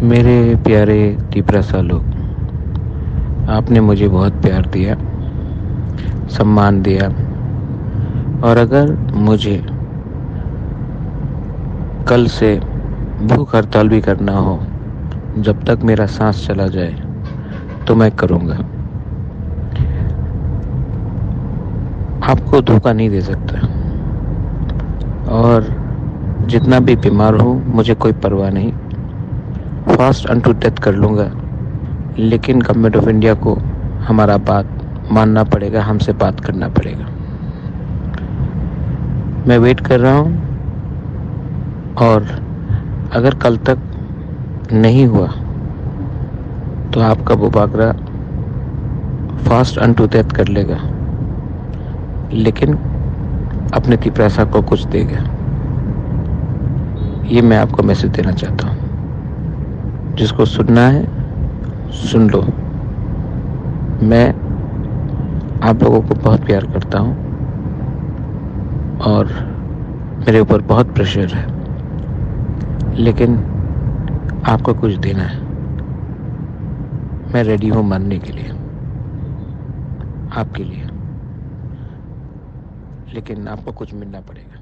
मेरे प्यारे तीपरा लोग, आपने मुझे बहुत प्यार दिया, सम्मान दिया। और अगर मुझे कल से भूख हड़ताल भी करना हो, जब तक मेरा सांस चला जाए, तो मैं करूँगा। आपको धोखा नहीं दे सकता। और जितना भी बीमार हूँ, मुझे कोई परवाह नहीं। फास्ट अनटू डेथ कर लूँगा, लेकिन गवर्नमेंट ऑफ इंडिया को हमारा बात मानना पड़ेगा, हमसे बात करना पड़ेगा। मैं वेट कर रहा हूँ, और अगर कल तक नहीं हुआ तो आपका वो बागरा फास्ट अनटू डेथ कर लेगा, लेकिन अपने तीपरासा को कुछ देगा। ये मैं आपको मैसेज देना चाहता हूँ। जिसको सुनना है सुन लो। मैं आप लोगों को बहुत प्यार करता हूँ, और मेरे ऊपर बहुत प्रेशर है, लेकिन आपको कुछ देना है। मैं रेडी हूँ मरने के लिए, आपके लिए, लेकिन आपको कुछ मिलना पड़ेगा।